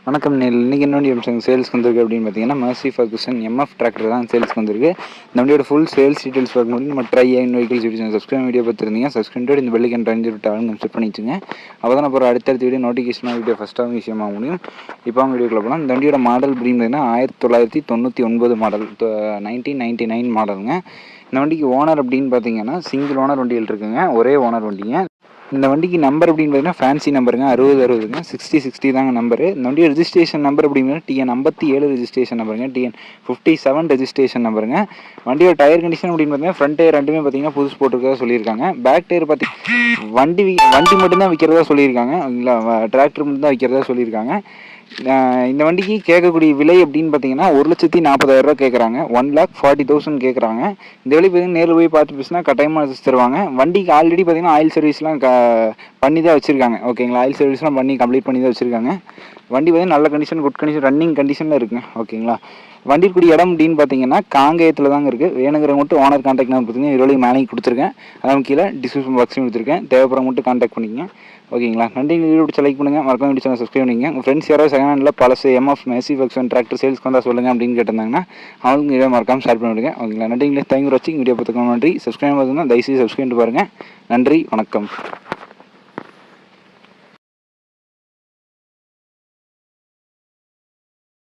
வணக்கம் நேரில் இன்றைக்கி என்ன வண்டி அம்சம் சேல்ஸ்க்கு வந்திருக்கு அப்படின்னு பார்த்தீங்கன்னா மெர்சி ஃபர்குசன் எம்எஃப் டிராக்டர் தான் சேல்ஸ்க்கு வந்திருக்கு. இந்த வண்டியோட ஃபுல் சேல்ஸ் டீட்டெயில்ஸ் பார்க்க முடியும். நம்ம dry and vehicles video subscribe video பார்த்துருந்தீங்க. சப்ஸ்கிரைப் இந்த பெல்லுக்கு ட்ரைன் விட்டாலும் செட் பண்ணிச்சுங்க. அப்போ தான் அப்புறம் அடுத்தடுத்த வீடியோ நோட்டிஃபிகேஷனாக வீடியோ ஃபஸ்ட்டாக விஷயமாக முடியும். இப்போ அவங்க வீடியோக்குள்ள போகலாம். இந்த வண்டியோட மாடல் அப்படின்னு பார்த்தீங்கன்னா 1999 மாடல் 1999 மாடலுங்க. இந்த வண்டிக்கு ஓனர் அப்படின்னு பார்த்தீங்கன்னா சிங்கிள் ஓனர் வண்டிகள் இருக்குங்க, ஒரே ஓனர் வண்டிங்க. இந்த வண்டிக்கு நம்பர் அப்படின்னு பார்த்தீங்கன்னா ஃபேன்சி நம்பருங்க 6060ங்க 6060 தாங்க நம்பரு. இந்த வண்டியோட ரெஜிஸ்ட்ரேஷன் நம்பர் அப்படிங்கிறது TN 57 ரெஜிஸ்ட்ரேஷன் நம்பருங்க, TN 57 ரெஜிஸ்ட்ரேஷன் நம்பருங்க. வண்டியோட டயர் கண்டிஷன் அப்படின்னு பார்த்தீங்கன்னா ஃப்ரண்ட் டயர் ரெண்டுமே பார்த்தீங்கன்னா புதுசு போட்டிருக்கதா சொல்லியிருக்காங்க. பேக் டயர் பார்த்தீங்கன்னா வண்டி மட்டும்தான் விற்கிறதா சொல்லியிருக்காங்க. இல்லை டிராக்டர் மட்டும் தான் விற்கிறதா சொல்லியிருக்காங்க. இந்த வண்டிக்கு கேட்கக்கூடிய விலை அப்படின்னு பார்த்தீங்கன்னா 1,40,000 கேட்குறாங்க. 1,40,000 கேட்குறாங்க. இந்த விலை பார்த்தீங்கன்னா நேரில் போய் பார்த்து பேசினா கட்டாயமாக வச்சு தருவாங்க. வண்டிக்கு ஆல்ரெடி பார்த்தீங்கன்னா ஆயில் சர்வீஸ்லாம் பண்ணி தான் வச்சுருக்காங்க. ஓகேங்களா, ஆயில் சர்வீஸ்லாம் பண்ணி கம்ப்ளீட் பண்ணி தான் வச்சுருக்காங்க. வண்டி பார்த்தீங்கன்னா நல்ல கண்டிஷன், குட் கண்டிஷன், ரன்னிங் கண்டிஷனில் இருக்குங்க. ஓகேங்களா, வண்டிக்குரிய இடம் அப்படின்னு பார்த்தீங்கன்னா காங்கேயத்தில் தாங்க இருக்குது. வேணுங்கிற மட்டும் ஓனர் கான்டாக்ட் நம்பர் பார்த்தீங்கன்னா இருவளையும் மேலே கொடுத்துருக்கேன். அதான் கீழே டிஸ்கிரிப்ஷன் பாக்ஸையும் கொடுத்துருக்கேன். தேவைப்படுற மட்டும் கான்டாக்ட் பண்ணிக்கங்க. ஓகேங்களா, நன்றி. வீடியோ பிடிச்ச லைக் பண்ணுங்கள், மறக்காம வீடியோ சேனல் சப்ஸ்கிரைப் பண்ணிங்க. உங்கள் ஃப்ரெண்ட்ஸ் யாராவது செகண்ட் ஹேண்டில் பழசு எம்எஃப் மெர்சி ஃபர்குசன் டிராக்டர் சேல்ஸ்க்கு வந்தால் சொல்லுங்கள் அப்படின்னு கேட்டிருந்தாங்கன்னா அவங்களுக்கு வீடியோ மறக்காம ஷேர் பண்ணிவிடுங்க. ஓகேங்களா, நன்றி. தேங்க்யூ ஃபார் வாட்சிங். வீடியோ பார்த்துக்கோங்க. நன்றி. சப்ஸ்கிரைப் பண்ணுங்கள், தயவுசெய்து சப்ஸ்கிரைப் பாருங்கள். நன்றி, வணக்கம்.